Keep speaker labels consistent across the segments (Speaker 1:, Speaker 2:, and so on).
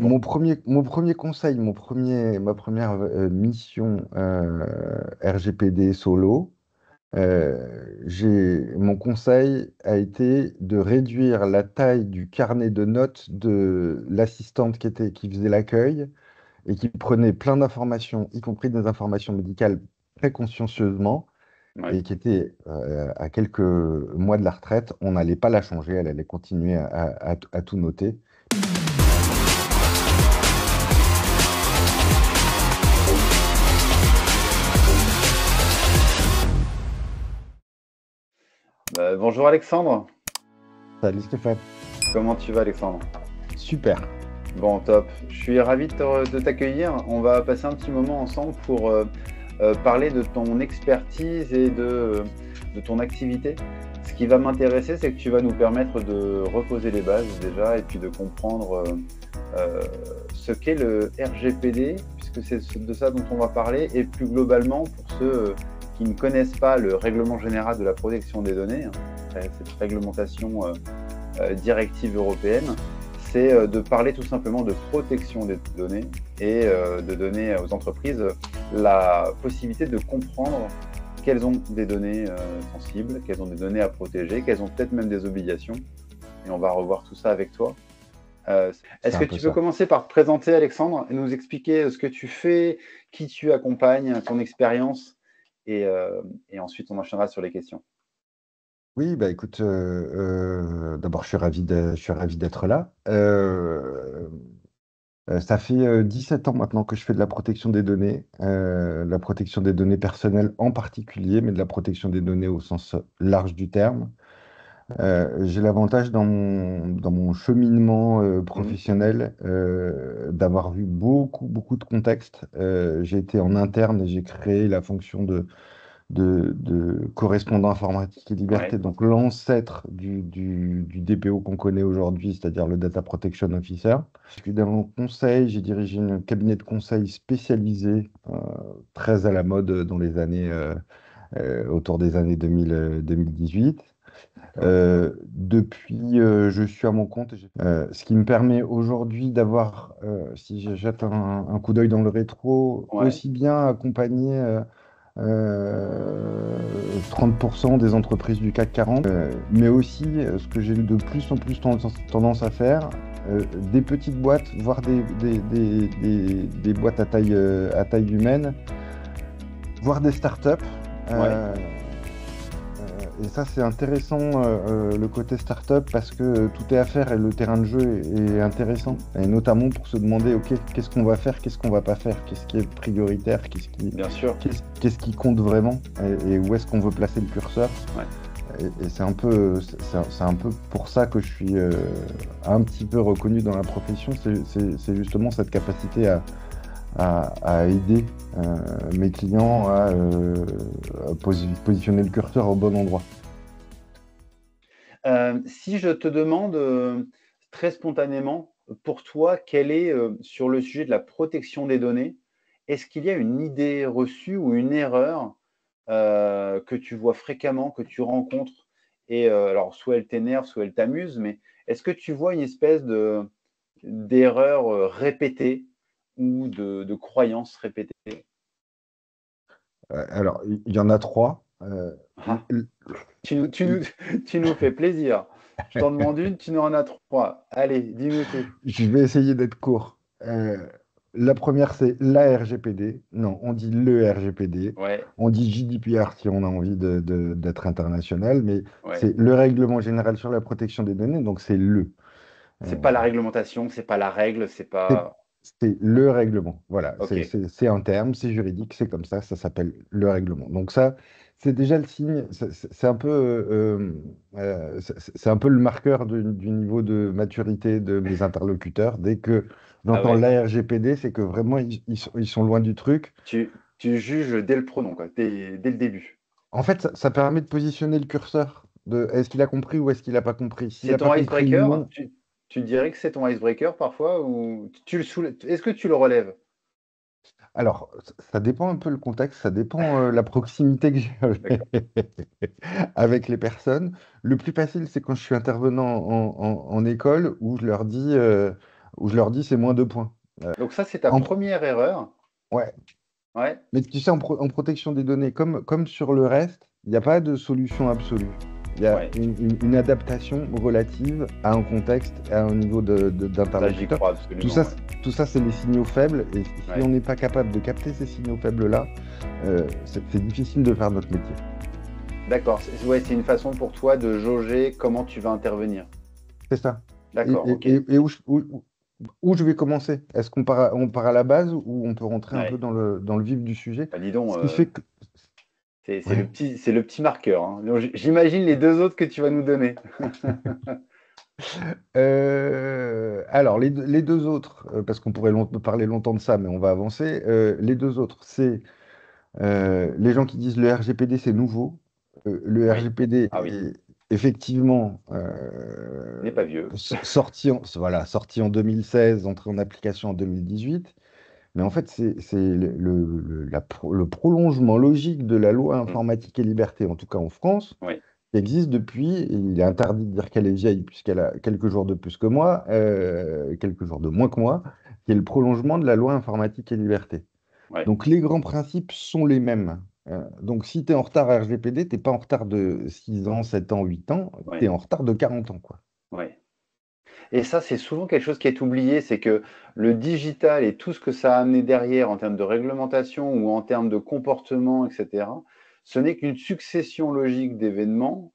Speaker 1: Mon premier conseil, ma première mission RGPD solo, mon conseil a été de réduire la taille du carnet de notes de l'assistante qui faisait l'accueil et qui prenait plein d'informations, y compris des informations médicales très consciencieusement,
Speaker 2: Ouais.
Speaker 1: et qui était à quelques mois de la retraite. On n'allait pas la changer, elle allait continuer à tout noter.
Speaker 2: Bonjour Alexandre,
Speaker 1: Salut Stéphane.
Speaker 2: comment tu vas Alexandre?
Speaker 1: Super.
Speaker 2: Bon, top. Je suis ravi de t'accueillir. On va passer un petit moment ensemble pour parler de ton expertise et de ton activité. Ce qui va m'intéresser, c'est que tu vas nous permettre de reposer les bases déjà et puis de comprendre ce qu'est le RGPD, puisque c'est de ça dont on va parler, et plus globalement pour ceux qui ne connaissent pas le règlement général de la protection des données, hein, cette réglementation directive européenne, c'est de parler tout simplement de protection des données et de donner aux entreprises la possibilité de comprendre qu'elles ont des données sensibles, qu'elles ont des données à protéger, qu'elles ont peut-être même des obligations. Et on va revoir tout ça avec toi.
Speaker 1: C'est
Speaker 2: Est-ce que
Speaker 1: un peu
Speaker 2: tu peux
Speaker 1: ça.
Speaker 2: commencer par te présenter, Alexandre, et nous expliquer ce que tu fais, qui tu accompagnes, ton expérience, et ensuite on enchaînera sur les questions.
Speaker 1: Oui, bah écoute, d'abord je suis ravi d'être là. Ça fait 17 ans maintenant que je fais de la protection des données, la protection des données personnelles en particulier, mais de la protection des données au sens large du terme. J'ai l'avantage dans mon cheminement
Speaker 2: Mhm.
Speaker 1: professionnel d'avoir vu beaucoup de contextes. J'ai été en interne et j'ai créé la fonction de correspondant informatique et liberté,
Speaker 2: Ouais,
Speaker 1: donc l'ancêtre du DPO qu'on connaît aujourd'hui, c'est-à-dire le Data Protection Officer. Je suis dans mon conseil, j'ai dirigé un cabinet de conseil spécialisé, très à la mode dans les années, autour des années 2000, 2018.
Speaker 2: d'accord.
Speaker 1: Depuis, je suis à mon compte, ce qui me permet aujourd'hui d'avoir, si je jette un coup d'œil dans le rétro,
Speaker 2: Ouais,
Speaker 1: aussi bien accompagner 30% des entreprises du CAC 40, mais aussi ce que j'ai de plus en plus tendance à faire, des petites boîtes, voire des boîtes à taille humaine, voire des startups.
Speaker 2: ouais.
Speaker 1: Euh, et ça, c'est intéressant, le côté startup, parce que tout est à faire et le terrain de jeu est intéressant. Et notamment pour se demander, OK, qu'est-ce qu'on va faire, qu'est-ce qu'on va pas faire, qu'est-ce qui est prioritaire,
Speaker 2: Bien sûr.
Speaker 1: qu'est-ce qui compte vraiment, et où est-ce qu'on veut placer le curseur.
Speaker 2: Ouais.
Speaker 1: Et c'est un peu pour ça que je suis un petit peu reconnu dans la profession. C'est justement cette capacité à aider mes clients à positionner le curseur au bon endroit.
Speaker 2: Si je te demande très spontanément, pour toi, quelle est, sur le sujet de la protection des données, est-ce qu'il y a une idée reçue ou une erreur que tu vois fréquemment, que tu rencontres et alors soit elle t'énerve, soit elle t'amuse, mais est-ce que tu vois une espèce d'erreur répétée ou de croyance répétée?
Speaker 1: Alors, il y en a trois.
Speaker 2: Ah, tu nous, tu nous fais plaisir. Je t'en demande une, tu nous en as trois. Allez, dis-nous tout.
Speaker 1: Je vais essayer d'être court. La première, c'est la RGPD. Non, on dit le RGPD.
Speaker 2: Ouais,
Speaker 1: On dit GDPR si on a envie d'être international, mais
Speaker 2: ouais.
Speaker 1: c'est le règlement général sur la protection des données, donc c'est le.
Speaker 2: C'est pas la réglementation, c'est pas la règle, c'est
Speaker 1: C'est
Speaker 2: pas.
Speaker 1: c'est le règlement. Voilà,
Speaker 2: Ok,
Speaker 1: c'est un terme, c'est juridique, c'est comme ça s'appelle le règlement. Donc ça, c'est déjà le signe, c'est un peu, c'est un peu le marqueur du niveau de maturité de mes interlocuteurs. Dès que
Speaker 2: ah
Speaker 1: j'entends
Speaker 2: ouais.
Speaker 1: l'ARGPD, c'est que vraiment, ils sont loin du truc.
Speaker 2: Tu juges dès le pronom, quoi, dès le début.
Speaker 1: En fait, ça permet de positionner le curseur de est-ce qu'il a compris ou est-ce qu'il n'a pas compris. S'il
Speaker 2: C'est
Speaker 1: n'a pas
Speaker 2: ton
Speaker 1: compris,
Speaker 2: icebreaker?
Speaker 1: non.
Speaker 2: Tu dirais que c'est ton icebreaker parfois ou est-ce que tu le relèves?
Speaker 1: Alors, ça dépend un peu le contexte, ça dépend la proximité que j'ai
Speaker 2: D'accord.
Speaker 1: avec les personnes. Le plus facile, c'est quand je suis intervenant en école où je leur dis, où je leur dis c'est moins 2 points.
Speaker 2: Donc ça, c'est ta
Speaker 1: En-
Speaker 2: première erreur.
Speaker 1: ouais.
Speaker 2: Ouais,
Speaker 1: Mais tu sais, en protection des données, comme sur le reste, il n'y a pas de solution absolue. Il y a
Speaker 2: ouais.
Speaker 1: une adaptation relative à un contexte, à un niveau
Speaker 2: Ça, j'y
Speaker 1: d'interlocuteur.
Speaker 2: crois
Speaker 1: Tout
Speaker 2: absolument.
Speaker 1: ça,
Speaker 2: Ouais.
Speaker 1: tout ça, c'est les signaux faibles. Et si
Speaker 2: Ouais.
Speaker 1: on n'est pas capable de capter ces signaux faibles-là, c'est difficile de faire notre métier.
Speaker 2: D'accord. Ouais, c'est une façon pour toi de jauger comment tu vas intervenir.
Speaker 1: C'est ça. Et,
Speaker 2: D'accord, ok.
Speaker 1: et où je vais commencer? Est-ce on part à la base ou on peut rentrer un peu
Speaker 2: Ouais.
Speaker 1: dans le vif du sujet?
Speaker 2: Bah, dis donc,
Speaker 1: Ce qui fait que... Ouais.
Speaker 2: c'est le petit marqueur, hein. Donc, j'imagine les deux autres que tu vas nous donner.
Speaker 1: Alors, les deux autres, parce qu'on pourrait parler longtemps de ça, mais on va avancer. Les deux autres, c'est les gens qui disent le RGPD, c'est nouveau. Le
Speaker 2: Oui.
Speaker 1: RGPD
Speaker 2: Ah oui.
Speaker 1: est effectivement
Speaker 2: N'est pas vieux.
Speaker 1: sorti en 2016, entré en application en 2018. Mais en fait, c'est le prolongement logique de la loi
Speaker 2: Mm.
Speaker 1: informatique et liberté, en tout cas en France,
Speaker 2: Oui.
Speaker 1: qui existe depuis, et il est interdit de dire qu'elle est vieille puisqu'elle a quelques jours de plus que moi, quelques jours de moins que moi, qui est le prolongement de la loi informatique et liberté.
Speaker 2: Ouais.
Speaker 1: Donc les grands principes sont les mêmes. Donc si tu es en retard à RGPD, tu n'es pas en retard de 6 ans, 7 ans, 8 ans, tu es
Speaker 2: Ouais.
Speaker 1: en retard de 40 ans, quoi.
Speaker 2: Ouais. Et ça, c'est souvent quelque chose qui est oublié, c'est que le digital et tout ce que ça a amené derrière en termes de réglementation ou en termes de comportement, etc., ce n'est qu'une succession logique d'événements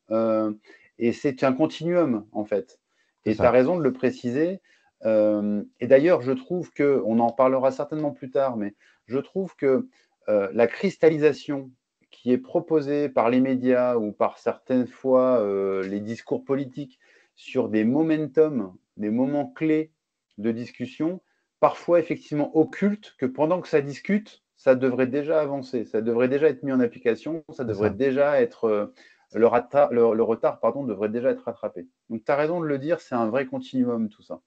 Speaker 2: et c'est un continuum, en fait.
Speaker 1: C'est
Speaker 2: Et tu as
Speaker 1: ça.
Speaker 2: raison de le préciser. Et d'ailleurs, je trouve que, on en parlera certainement plus tard, mais je trouve que la cristallisation qui est proposée par les médias ou par certaines fois les discours politiques sur des momentum, des moments clés de discussion, parfois effectivement occultes, que pendant que ça discute, ça devrait déjà avancer, ça devrait déjà être mis en application, ça
Speaker 1: C'est
Speaker 2: devrait
Speaker 1: ça.
Speaker 2: déjà être, le retard pardon, devrait déjà être rattrapé. Donc tu as raison de le dire, c'est un vrai continuum tout ça.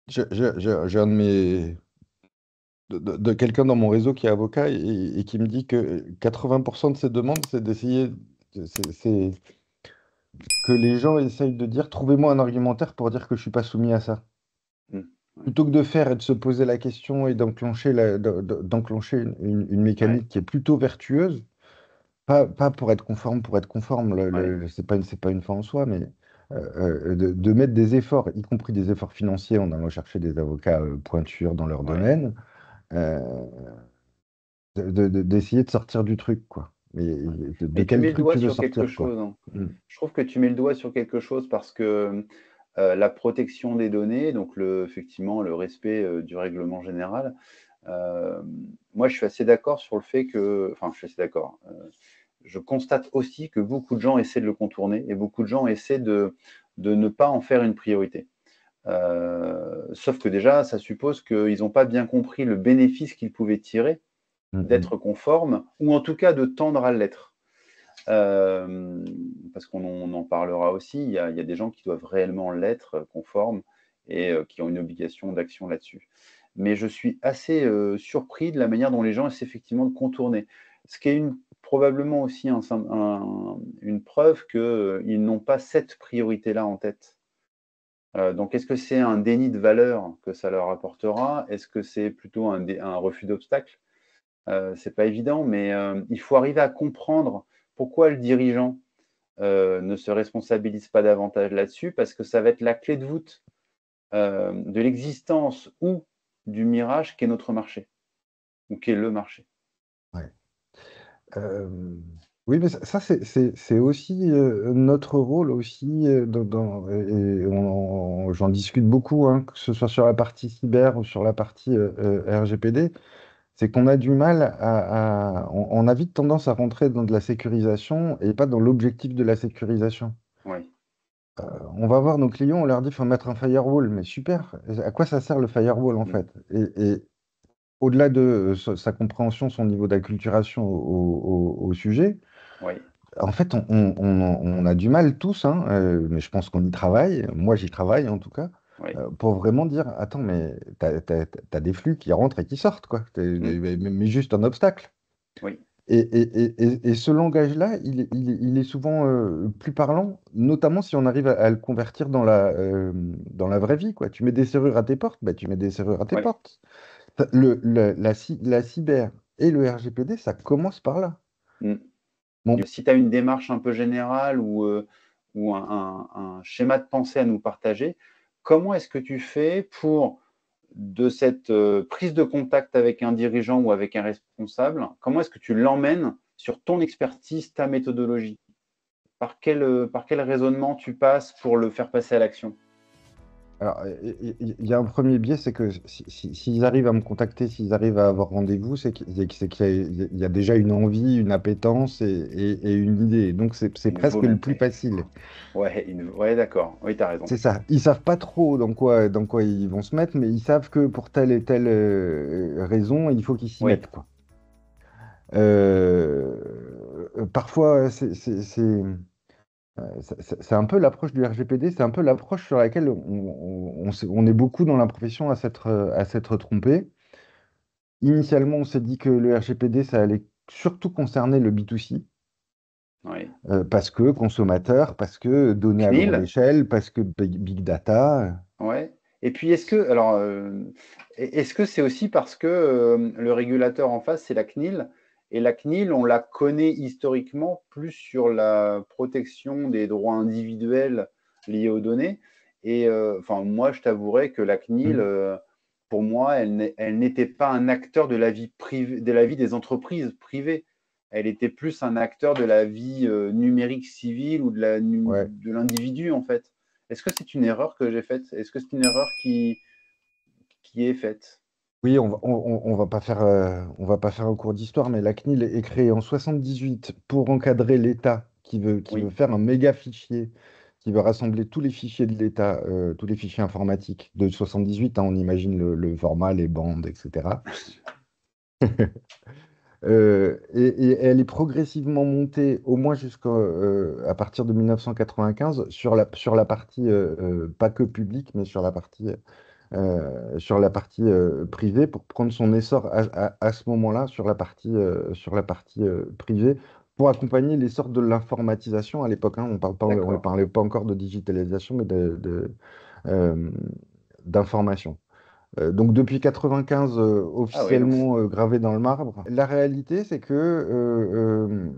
Speaker 1: J'ai un de de quelqu'un dans mon réseau qui est avocat et qui me dit que 80% de ses demandes, c'est d'essayer, c'est que les gens essayent de dire, trouvez-moi un argumentaire pour dire que je suis pas soumis à ça.
Speaker 2: Mm. Ouais.
Speaker 1: Plutôt que de faire et de se poser la question et d'enclencher une
Speaker 2: Ouais.
Speaker 1: mécanique qui est plutôt vertueuse, pas pour être conforme,
Speaker 2: Ouais.
Speaker 1: c'est pas une fin en soi, mais de mettre des efforts, y compris des efforts financiers en allant chercher des avocats pointures dans leur
Speaker 2: Ouais.
Speaker 1: domaine, euh, d'essayer de sortir du truc, quoi. Mais de
Speaker 2: Mais tu
Speaker 1: quel
Speaker 2: mets le
Speaker 1: truc
Speaker 2: doigt
Speaker 1: tu veux
Speaker 2: sur quelque
Speaker 1: sortir, quoi.
Speaker 2: chose, hein.
Speaker 1: Mm.
Speaker 2: Je trouve que tu mets le doigt sur quelque chose parce que la protection des données, donc effectivement le respect du règlement général, euh, moi je suis assez d'accord sur le fait que, enfin je suis assez d'accord, je constate aussi que beaucoup de gens essaient de le contourner et beaucoup de gens essaient de ne pas en faire une priorité. Sauf que déjà, ça suppose qu'ils n'ont pas bien compris le bénéfice qu'ils pouvaient tirer
Speaker 1: Mm, mm.
Speaker 2: d'être conformes, ou en tout cas de tendre à l'être. Euh, Parce qu'on en parlera aussi, il y a des gens qui doivent réellement l'être, conformes, et qui ont une obligation d'action là-dessus. Mais je suis assez surpris de la manière dont les gens essaient effectivement de contourner. Ce qui est probablement aussi une preuve qu'ils n'ont pas cette priorité-là en tête. Donc, est-ce que c'est un déni de valeur que ça leur apportera? Est-ce que c'est plutôt un refus d'obstacle? C'est pas évident, mais il faut arriver à comprendre pourquoi le dirigeant ne se responsabilise pas davantage là-dessus, parce que ça va être la clé de voûte de l'existence ou du mirage qu'est notre marché, ou qu'est le marché.
Speaker 1: Ouais. Euh, oui, mais c'est aussi notre rôle aussi, j'en discute beaucoup, hein, que ce soit sur la partie cyber ou sur la partie RGPD, c'est qu'on a du mal on a vite tendance à rentrer dans de la sécurisation et pas dans l'objectif de la sécurisation.
Speaker 2: Oui.
Speaker 1: On va voir nos clients, on leur dit, il faut mettre un firewall, mais super, à quoi ça sert le firewall en
Speaker 2: Mm.
Speaker 1: fait? Et au-delà de sa compréhension, son niveau d'acculturation au sujet,
Speaker 2: Oui.
Speaker 1: en fait, on a du mal tous, hein, mais je pense qu'on y travaille, moi j'y travaille en tout cas,
Speaker 2: Oui.
Speaker 1: pour vraiment dire, attends, mais t'as des flux qui rentrent et qui sortent, quoi.
Speaker 2: Mm.
Speaker 1: Mais juste un obstacle.
Speaker 2: Oui.
Speaker 1: Et ce langage-là, il est souvent plus parlant, notamment si on arrive à le convertir dans la vraie vie, quoi. Tu mets des serrures à tes portes, bah, tu mets des serrures à tes
Speaker 2: Oui.
Speaker 1: portes. La cyber et le RGPD, ça commence par là.
Speaker 2: Mm.
Speaker 1: Bon,
Speaker 2: Si tu as une démarche un peu générale ou un schéma de pensée à nous partager, comment est-ce que tu fais pour, de cette prise de contact avec un dirigeant ou avec un responsable, comment est-ce que tu l'emmènes sur ton expertise, ta méthodologie? Par quel raisonnement tu passes pour le faire passer à l'action?
Speaker 1: alors, il y a un premier biais, c'est que s'ils arrivent à me contacter, s'ils arrivent à avoir rendez-vous, il y a déjà une envie, une appétence et une idée. Donc, c'est
Speaker 2: Une
Speaker 1: presque le plus
Speaker 2: volonté.
Speaker 1: facile.
Speaker 2: Ouais, ouais, d'accord. Oui, tu as raison.
Speaker 1: C'est ça. Ils savent pas trop dans quoi ils vont se mettre, mais ils savent que pour telle et telle raison, il faut qu'ils s'y
Speaker 2: Oui,
Speaker 1: mettent, quoi. Parfois, c'est un peu l'approche du RGPD, c'est un peu l'approche sur laquelle on est beaucoup dans la profession à s'être trompé. Initialement, on s'est dit que le RGPD, ça allait surtout concerner le B2C,
Speaker 2: oui.
Speaker 1: parce que consommateur, parce que données à grande
Speaker 2: CNIL,
Speaker 1: échelle, parce que big data.
Speaker 2: ouais. Et puis, est-ce que c'est aussi parce que le régulateur en face, c'est la CNIL, et la CNIL, on la connaît historiquement plus sur la protection des droits individuels liés aux données. Et enfin, moi, je t'avouerai que la CNIL,
Speaker 1: Hmm.
Speaker 2: pour moi, elle n'était pas un acteur de la vie privée, de la vie des entreprises privées. Elle était plus un acteur de la vie numérique civile ou
Speaker 1: Ouais.
Speaker 2: de l'individu, en fait. Est-ce que c'est une erreur que j'ai faite? Est-ce que c'est une erreur qui est faite?
Speaker 1: Oui, on va pas faire un cours d'histoire, mais la CNIL est créée en 78 pour encadrer l'État qui veut
Speaker 2: Oui,
Speaker 1: faire un méga fichier, qui veut rassembler tous les fichiers de l'État, tous les fichiers informatiques de 78, hein, on imagine le format, les bandes, etc. Et elle est progressivement montée, au moins jusqu'à à partir de 1995, sur la partie, pas que publique, mais sur la partie privée pour prendre son essor à ce moment-là sur la partie privée pour accompagner l'essor de l'informatisation à l'époque, hein. On ne
Speaker 2: d'accord.
Speaker 1: parlait pas encore de digitalisation, mais euh, d'information. Donc depuis 95,
Speaker 2: Ah oui, donc
Speaker 1: officiellement gravé dans le marbre. La réalité, c'est que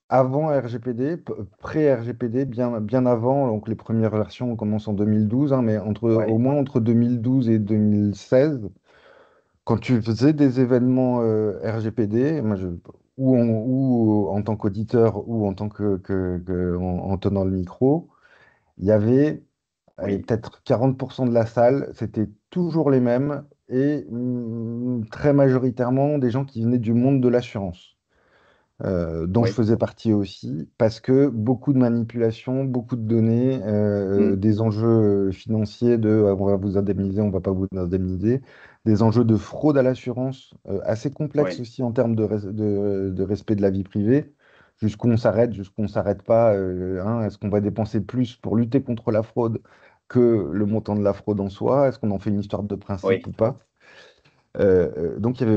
Speaker 1: avant RGPD, pré-RGPD, bien avant, donc les premières versions commencent en 2012, hein, mais au
Speaker 2: ouais,
Speaker 1: moins entre 2012 et 2016, quand tu faisais des événements RGPD, ou en tant qu'auditeur ou en tant en tenant le micro, il y avait allez,
Speaker 2: oui,
Speaker 1: peut-être 40% de la salle, c'était toujours les mêmes et très majoritairement des gens qui venaient du monde de l'assurance, dont je
Speaker 2: oui.
Speaker 1: faisais partie aussi, parce que beaucoup de manipulations, beaucoup de données,
Speaker 2: Hmm,
Speaker 1: des enjeux financiers de on va vous indemniser, on va pas vous indemniser, des enjeux de fraude à l'assurance, assez complexes
Speaker 2: oui,
Speaker 1: aussi en termes de respect de la vie privée. Jusqu'où on s'arrête pas, hein, est-ce qu'on va dépenser plus pour lutter contre la fraude que le montant de la fraude en soi? Est-ce qu'on en fait une histoire de principe
Speaker 2: oui,
Speaker 1: ou pas? Donc il y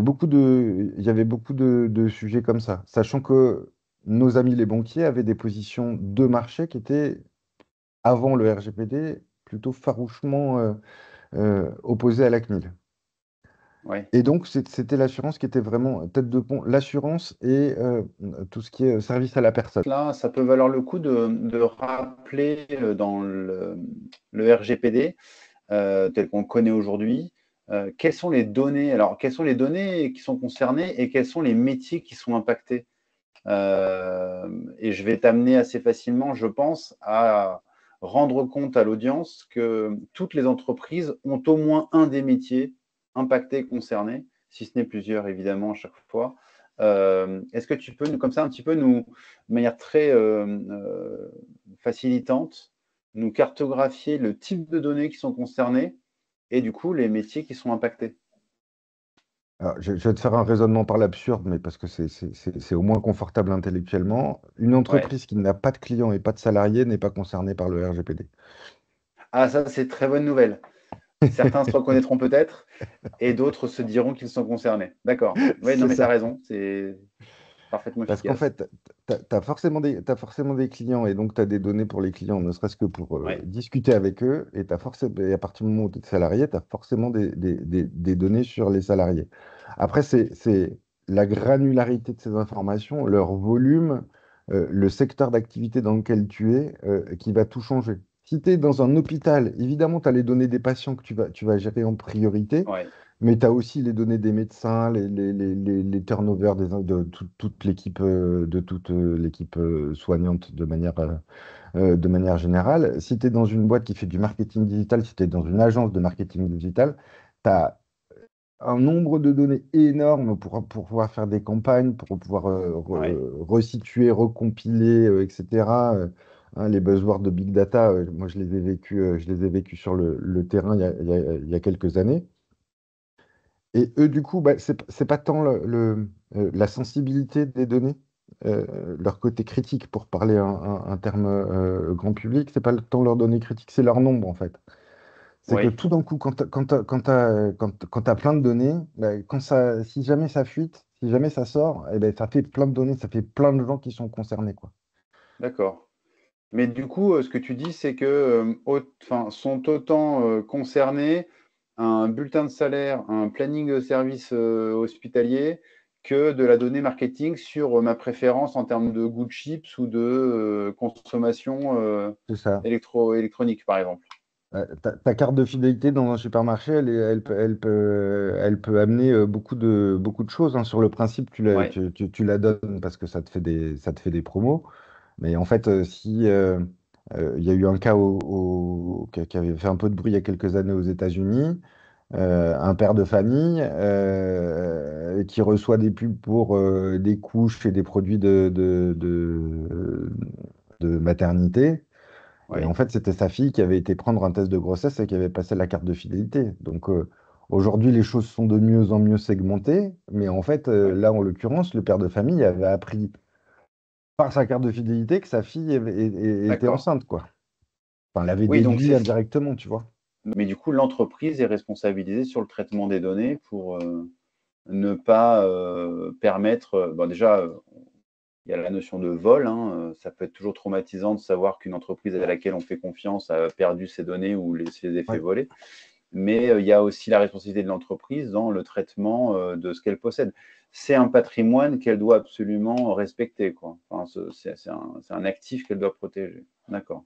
Speaker 1: avait beaucoup de sujets comme ça, sachant que nos amis les banquiers avaient des positions de marché qui étaient, avant le RGPD, plutôt farouchement opposées à la CNIL.
Speaker 2: oui.
Speaker 1: Et donc c'était l'assurance qui était vraiment tête de pont, l'assurance et tout ce qui est service à la personne.
Speaker 2: Là, ça peut valoir le coup de rappeler dans le RGPD, tel qu'on le connaît aujourd'hui, quelles sont les données, alors quelles sont les données qui sont concernées et quels sont les métiers qui sont impactés. Et je vais t'amener assez facilement, je pense, à rendre compte à l'audience que toutes les entreprises ont au moins un des métiers impactés, concernés, si ce n'est plusieurs, évidemment, à chaque fois. Est-ce que tu peux, comme ça, un petit peu nous, de manière très facilitante, nous cartographier le type de données qui sont concernées et du coup les métiers qui sont impactés?
Speaker 1: Alors, je vais te faire un raisonnement par l'absurde, mais parce que c'est au moins confortable intellectuellement. Une
Speaker 2: Ouais.
Speaker 1: entreprise qui n'a pas de clients et pas de salariés n'est pas concernée par le RGPD.
Speaker 2: Ah, ça, c'est très bonne nouvelle. Certains se reconnaîtront peut-être et d'autres se diront qu'ils sont concernés. D'accord. Oui, non,
Speaker 1: C'est
Speaker 2: mais tu as
Speaker 1: ça.
Speaker 2: raison. parfaitement
Speaker 1: Parce qu'en
Speaker 2: efficace.
Speaker 1: fait, tu as t'as forcément des clients et donc tu as des données pour les clients, ne serait-ce que pour
Speaker 2: Ouais,
Speaker 1: discuter avec eux. Et à partir du moment où tu es salarié, tu as forcément des données sur les salariés. Après, c'est la granularité de ces informations, leur volume, le secteur d'activité dans lequel tu es, qui va tout changer. Si tu es dans un hôpital, évidemment, tu as les données des patients que tu vas gérer en priorité.
Speaker 2: ouais,
Speaker 1: Mais tu as aussi les données des médecins, les turnovers toute l'équipe soignante de manière générale. Si tu es dans une boîte qui fait du marketing digital, si tu es dans une agence de marketing digital, tu as un nombre de données énorme pour pouvoir faire des campagnes, pour pouvoir
Speaker 2: ouais.
Speaker 1: resituer, recompiler, etc. Les buzzwords de big data, moi je les ai vécus sur le terrain il y a quelques années. Et eux, du coup, bah, c'est pas tant la sensibilité des données, leur côté critique, pour parler un terme grand public, c'est pas tant leur données critiques, c'est leur nombre, en fait. C'est que
Speaker 2: Oui,
Speaker 1: tout d'un coup, quand t'as plein de données, bah, si jamais ça fuite, si jamais ça sort, eh ben, ça fait plein de données, ça fait plein de gens qui sont concernés, quoi.
Speaker 2: d'accord. Mais du coup, ce que tu dis, c'est que enfin, sont autant concernés un bulletin de salaire, un planning de service hospitalier que de la donnée marketing sur ma préférence en termes de goût de chips ou de consommation
Speaker 1: C'est ça.
Speaker 2: électronique, par exemple.
Speaker 1: Ta carte de fidélité dans un supermarché, elle peut amener beaucoup de choses, hein. Sur le principe,
Speaker 2: Ouais,
Speaker 1: tu la donnes parce que ça te fait des promos. Mais en fait, si il y a eu un cas qui avait fait un peu de bruit il y a quelques années aux États-Unis, un père de famille qui reçoit des pubs pour des couches et des produits de maternité. Et en
Speaker 2: ouais,
Speaker 1: fait, c'était sa fille qui avait été prendre un test de grossesse et qui avait passé la carte de fidélité. Donc aujourd'hui, les choses sont de mieux en mieux segmentées. Mais en fait,
Speaker 2: ouais.
Speaker 1: là, en l'occurrence, le père de famille avait appris par sa carte de fidélité que sa fille était
Speaker 2: D'accord.
Speaker 1: enceinte, quoi. Enfin, l'avait
Speaker 2: Oui, donc
Speaker 1: déduit
Speaker 2: c'est.
Speaker 1: indirectement, tu vois.
Speaker 2: Mais du coup, l'entreprise est responsabilisée sur le traitement des données pour ne pas permettre. Bon, déjà, il y a la notion de vol, hein, ça peut être toujours traumatisant de savoir qu'une entreprise à laquelle on fait confiance a perdu ses données ou les fait
Speaker 1: Ouais.
Speaker 2: voler. Mais il y a aussi la responsabilité de l'entreprise dans le traitement de ce qu'elle possède. C'est un patrimoine qu'elle doit absolument respecter, quoi. Enfin, c'est un actif qu'elle doit protéger. D'accord.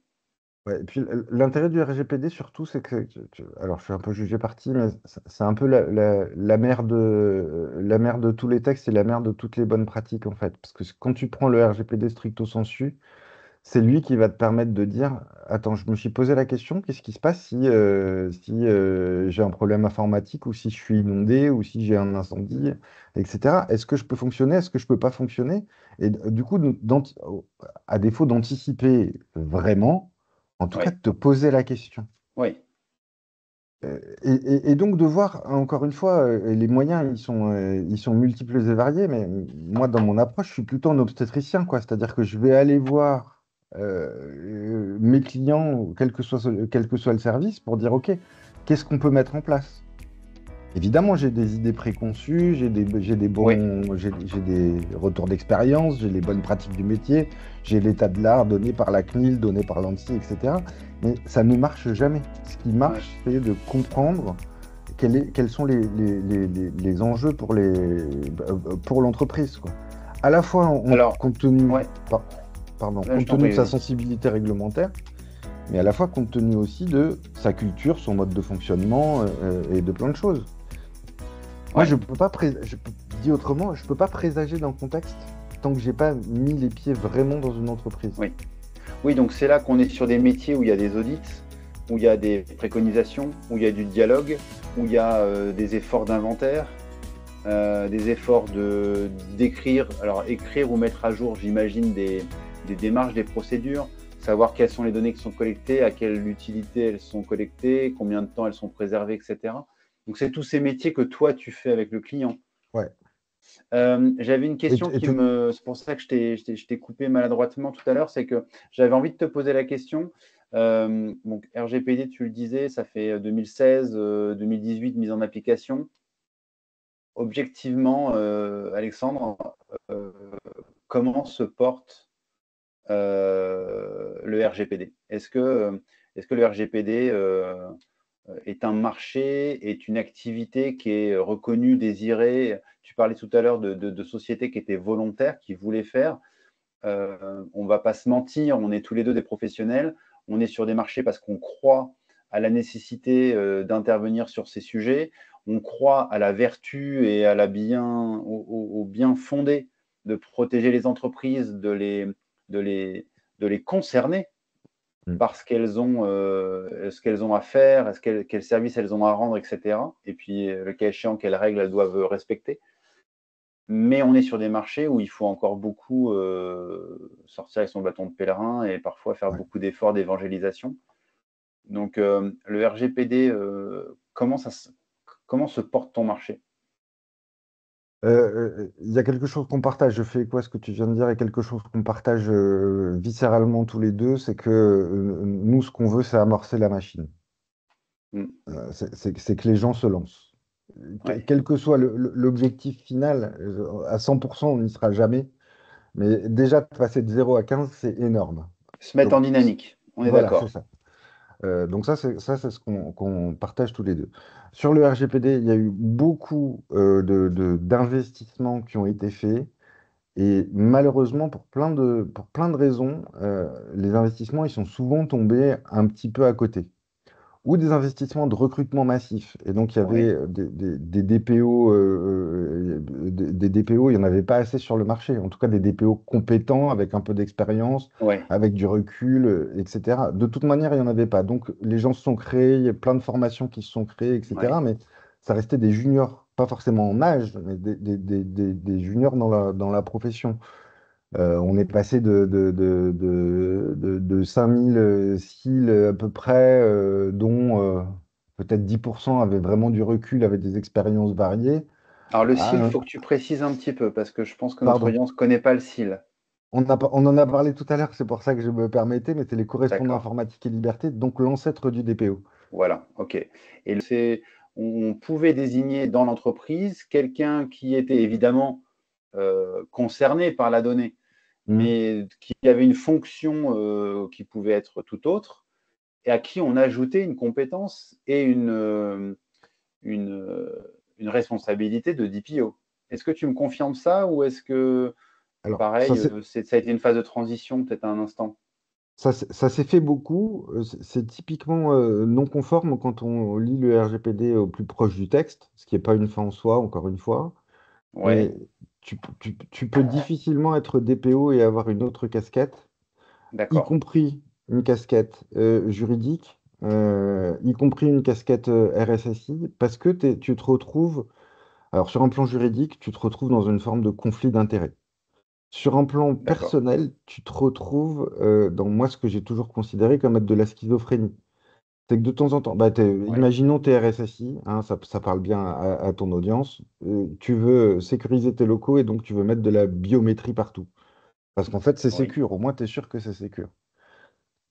Speaker 1: Ouais, et puis l'intérêt du RGPD surtout, c'est que, alors je suis un peu jugé parti, mais c'est un peu la mère de tous les textes et la mère de toutes les bonnes pratiques en fait. Parce que quand tu prends le RGPD stricto sensu, c'est lui qui va te permettre de dire, attends, je me suis posé la question, qu'est-ce qui se passe si j'ai un problème informatique ou si je suis inondé ou si j'ai un incendie, etc. Est-ce que je peux fonctionner? Est-ce que je peux pas fonctionner? Et du coup, à défaut d'anticiper vraiment, en tout cas
Speaker 2: Oui,
Speaker 1: de te poser la question.
Speaker 2: oui,
Speaker 1: Et donc de voir, encore une fois, les moyens, ils sont multiples et variés, mais moi, dans mon approche, je suis plutôt un obstétricien, quoi. C'est-à-dire que je vais aller voir mes clients, quel que soit le service, pour dire, OK, qu'est-ce qu'on peut mettre en place? Évidemment, j'ai des idées préconçues,
Speaker 2: oui,
Speaker 1: j'ai des retours d'expérience, j'ai les bonnes pratiques du métier, j'ai l'état de l'art donné par la CNIL, donné par l'ANSSI, etc. Mais ça ne marche jamais. Ce qui
Speaker 2: ouais,
Speaker 1: marche, c'est de comprendre quels sont les enjeux pour l'entreprise, quoi. À la fois
Speaker 2: alors, ouais,
Speaker 1: par- pardon,
Speaker 2: là, je
Speaker 1: compte
Speaker 2: t'en
Speaker 1: tenu
Speaker 2: prie,
Speaker 1: de sa
Speaker 2: vas-y.
Speaker 1: sensibilité réglementaire, mais à la fois compte tenu aussi de sa culture, son mode de fonctionnement et de plein de choses. Moi,
Speaker 2: Ouais,
Speaker 1: dit autrement, je peux pas présager d'un contexte tant que j'ai pas mis les pieds vraiment dans une entreprise.
Speaker 2: oui. Oui, donc c'est là qu'on est sur des métiers où il y a des audits, où il y a des préconisations, où il y a du dialogue, où il y a des efforts d'inventaire, des efforts d'écrire, alors écrire ou mettre à jour, j'imagine, des démarches, des procédures, savoir quelles sont les données qui sont collectées, à quelle utilité elles sont collectées, combien de temps elles sont préservées, etc. Donc c'est tous ces métiers que toi tu fais avec le client.
Speaker 1: Ouais.
Speaker 2: J'avais une
Speaker 1: Et,
Speaker 2: question
Speaker 1: et
Speaker 2: qui me. C'est pour ça que je t'ai coupé maladroitement tout à l'heure, c'est que j'avais envie de te poser la question. Donc, RGPD, tu le disais, ça fait 2016, 2018 mise en application. objectivement, Alexandre, euh, comment se porte le RGPD? Est-ce que le RGPD est un marché, est une activité qui est reconnue, désirée? Tu parlais tout à l'heure de sociétés qui étaient volontaires, qui voulaient faire. On ne va pas se mentir, on est tous les deux des professionnels, on est sur des marchés parce qu'on croit à la nécessité d'intervenir sur ces sujets, on croit à la vertu et à au bien fondé de protéger les entreprises, de les concerner
Speaker 1: Mm.
Speaker 2: parce qu'elles ont ce qu'elles ont à faire, quels services elles ont à rendre, etc. Et puis, le cas échéant, quelles règles elles doivent respecter. Mais on est sur des marchés où il faut encore beaucoup sortir avec son bâton de pèlerin et parfois faire
Speaker 1: Ouais.
Speaker 2: beaucoup d'efforts d'évangélisation. Donc, le RGPD, comment se porte ton marché?
Speaker 1: Il y a quelque chose qu'on partage, je fais quoi ce que tu viens de dire, et quelque chose qu'on partage viscéralement tous les deux, c'est que nous, ce qu'on veut, c'est amorcer la machine.
Speaker 2: Mm.
Speaker 1: C'est que les gens se lancent.
Speaker 2: Ouais.
Speaker 1: Quel que soit l'objectif final, à 100%, on n'y sera jamais. Mais déjà, de passer de 0 à 15, c'est énorme.
Speaker 2: Se mettre en
Speaker 1: Donc,
Speaker 2: dynamique, on est
Speaker 1: voilà, c'est
Speaker 2: d'accord.
Speaker 1: ça. Donc ça, c'est ce qu'on partage tous les deux. Sur le RGPD, il y a eu beaucoup d'investissements qui ont été faits. Et malheureusement, pour plein de raisons, les investissements, ils sont souvent tombés un petit peu à côté. Ou des investissements de recrutement massif. Et donc, il y avait
Speaker 2: Oui,
Speaker 1: des DPO, des DPO, il n'y en avait pas assez sur le marché. En tout cas, des DPO compétents, avec un peu d'expérience,
Speaker 2: oui,
Speaker 1: avec du recul, etc. De toute manière, il n'y en avait pas. Donc, les gens se sont créés, il y a plein de formations qui se sont créées,
Speaker 2: oui.
Speaker 1: etc. Mais ça restait des juniors, pas forcément en âge, mais des juniors dans la profession. On est passé de 5000 skills à peu près, dont peut-être 10% avaient vraiment du recul, avaient des expériences variées.
Speaker 2: Alors, le
Speaker 1: à
Speaker 2: SIL, il
Speaker 1: un-
Speaker 2: faut que tu précises un petit peu parce que je pense que notre
Speaker 1: Pardon,
Speaker 2: audience ne connaît pas le SIL.
Speaker 1: on en a parlé tout à l'heure, c'est pour ça que je me permettais, mais c'est les correspondants
Speaker 2: D'accord.
Speaker 1: informatique et liberté, donc l'ancêtre du DPO.
Speaker 2: Voilà, ok. On pouvait désigner dans l'entreprise quelqu'un qui était évidemment concerné par la donnée,
Speaker 1: Hmm.
Speaker 2: mais qui avait une fonction qui pouvait être tout autre, et à qui on ajoutait une compétence et une, une responsabilité de DPO. Est-ce que tu me confirmes ça ou est-ce que,
Speaker 1: Alors, ça,
Speaker 2: pareil, ça a été une phase de transition peut-être à un instant?
Speaker 1: ça s'est fait beaucoup. C'est typiquement non conforme quand on lit le RGPD au plus proche du texte, ce qui n'est pas une fin en soi, encore une fois.
Speaker 2: Ouais,
Speaker 1: Mais tu peux difficilement être DPO et avoir une autre casquette, y
Speaker 2: d'accord.
Speaker 1: compris une casquette juridique, y compris une casquette RSSI, parce que tu te retrouves, alors sur un plan juridique, tu te retrouves dans une forme de conflit d'intérêts. Sur un plan
Speaker 2: D'accord.
Speaker 1: personnel, tu te retrouves dans moi ce que j'ai toujours considéré comme être de la schizophrénie. C'est que de temps en temps, bah,
Speaker 2: Ouais,
Speaker 1: imaginons tes RSSI, hein, ça parle bien à ton audience, tu veux sécuriser tes locaux et donc tu veux mettre de la biométrie partout. Parce qu'en fait, c'est
Speaker 2: oui,
Speaker 1: sécure, au moins tu es sûr que c'est sécure.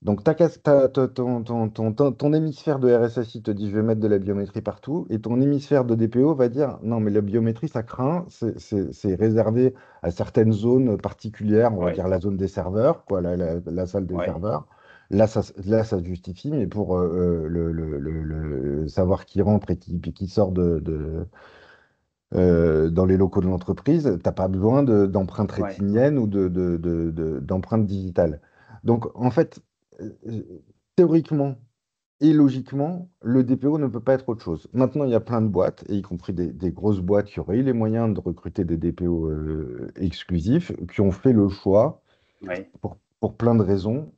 Speaker 1: Donc ton hémisphère de RSSI te dit je vais mettre de la biométrie partout, et ton hémisphère de DPO va dire non, mais la biométrie ça craint, c'est réservé à certaines zones particulières, on va
Speaker 2: ouais,
Speaker 1: dire la zone des serveurs, quoi, la salle des
Speaker 2: ouais,
Speaker 1: serveurs. Là, ça se justifie, mais pour savoir qui rentre et qui sort dans les locaux de l'entreprise, t'as pas besoin d'empreintes
Speaker 2: ouais.
Speaker 1: rétiniennes ou d'empreintes digitales. Donc, en fait, euh, théoriquement et logiquement, le DPO ne peut pas être autre chose. Maintenant, il y a plein de boîtes, et y compris des grosses boîtes qui auraient eu les moyens de recruter des DPO exclusifs, qui ont fait le choix,
Speaker 2: Ouais,
Speaker 1: pour plein de raisons,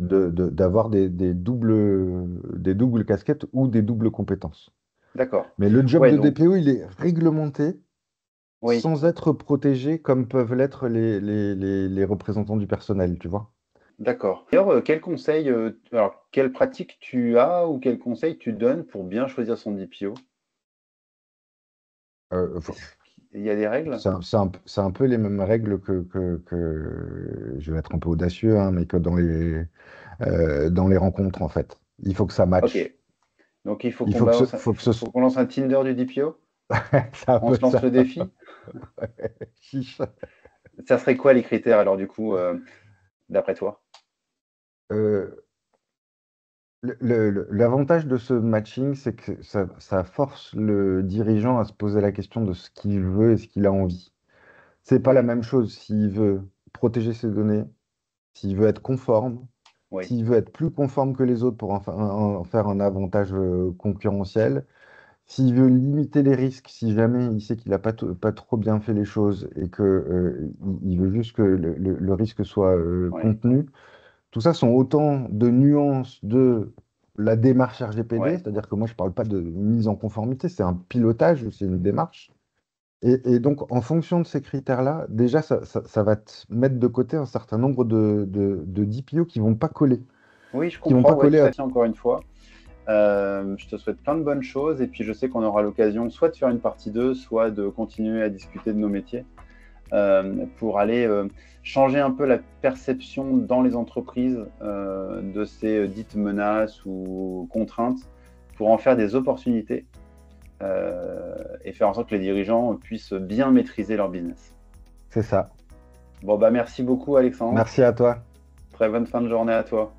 Speaker 1: d'avoir des doubles casquettes ou des doubles compétences.
Speaker 2: d'accord.
Speaker 1: Mais le job
Speaker 2: Ouais,
Speaker 1: de
Speaker 2: donc,
Speaker 1: DPO, il est réglementé
Speaker 2: oui,
Speaker 1: sans être protégés comme peuvent l'être les représentants du personnel, tu vois.
Speaker 2: d'accord. D'ailleurs, quelle pratique tu as ou quel conseil tu donnes pour bien choisir son DPO?
Speaker 1: Enfin,
Speaker 2: Il y a des règles?
Speaker 1: c'est un peu les mêmes règles je vais être un peu audacieux, hein, mais que dans les rencontres, en fait. Il faut que ça
Speaker 2: Ok.
Speaker 1: matche.
Speaker 2: Donc, il faut
Speaker 1: Il
Speaker 2: qu'on
Speaker 1: faut que ce,
Speaker 2: balance,
Speaker 1: faut que ce
Speaker 2: faut
Speaker 1: soit.
Speaker 2: qu'on lance un Tinder du DPO?
Speaker 1: C'est un
Speaker 2: On
Speaker 1: peu
Speaker 2: se lance
Speaker 1: ça.
Speaker 2: le défi.
Speaker 1: Chiche.
Speaker 2: Ça serait quoi les critères alors du coup, d'après toi?
Speaker 1: Euh, L'avantage de ce matching, c'est que ça force le dirigeant à se poser la question de ce qu'il veut et ce qu'il a envie. C'est pas la
Speaker 2: Oui,
Speaker 1: même chose s'il veut protéger ses données, s'il veut être conforme,
Speaker 2: oui,
Speaker 1: s'il veut être plus conforme que les autres pour en faire un avantage concurrentiel, s'il veut limiter les risques, si jamais il sait qu'il n'a pas trop bien fait les choses et que, il veut juste que le risque soit
Speaker 2: oui,
Speaker 1: contenu. Tout ça sont autant de nuances de la démarche RGPD,
Speaker 2: oui.
Speaker 1: c'est-à-dire que moi je ne parle pas de mise en conformité, c'est un pilotage, c'est une démarche. Et donc, en fonction de ces critères-là, déjà, ça va te mettre de côté un certain nombre de DPO qui vont pas coller,
Speaker 2: Oui, je
Speaker 1: qui vont
Speaker 2: comprends,
Speaker 1: pas
Speaker 2: ouais,
Speaker 1: coller
Speaker 2: tout
Speaker 1: à...
Speaker 2: à fait, encore une fois. Je te souhaite plein de bonnes choses et puis je sais qu'on aura l'occasion soit de faire une partie 2, soit de continuer à discuter de nos métiers pour aller changer un peu la perception dans les entreprises de ces dites menaces ou contraintes pour en faire des opportunités et faire en sorte que les dirigeants puissent bien maîtriser leur business.
Speaker 1: C'est ça.
Speaker 2: Bon, bah merci beaucoup Alexandre.
Speaker 1: Merci à toi.
Speaker 2: Très bonne fin de journée à toi.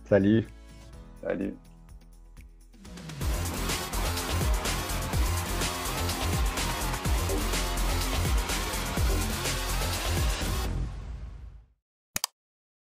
Speaker 1: Salut.
Speaker 2: Salut.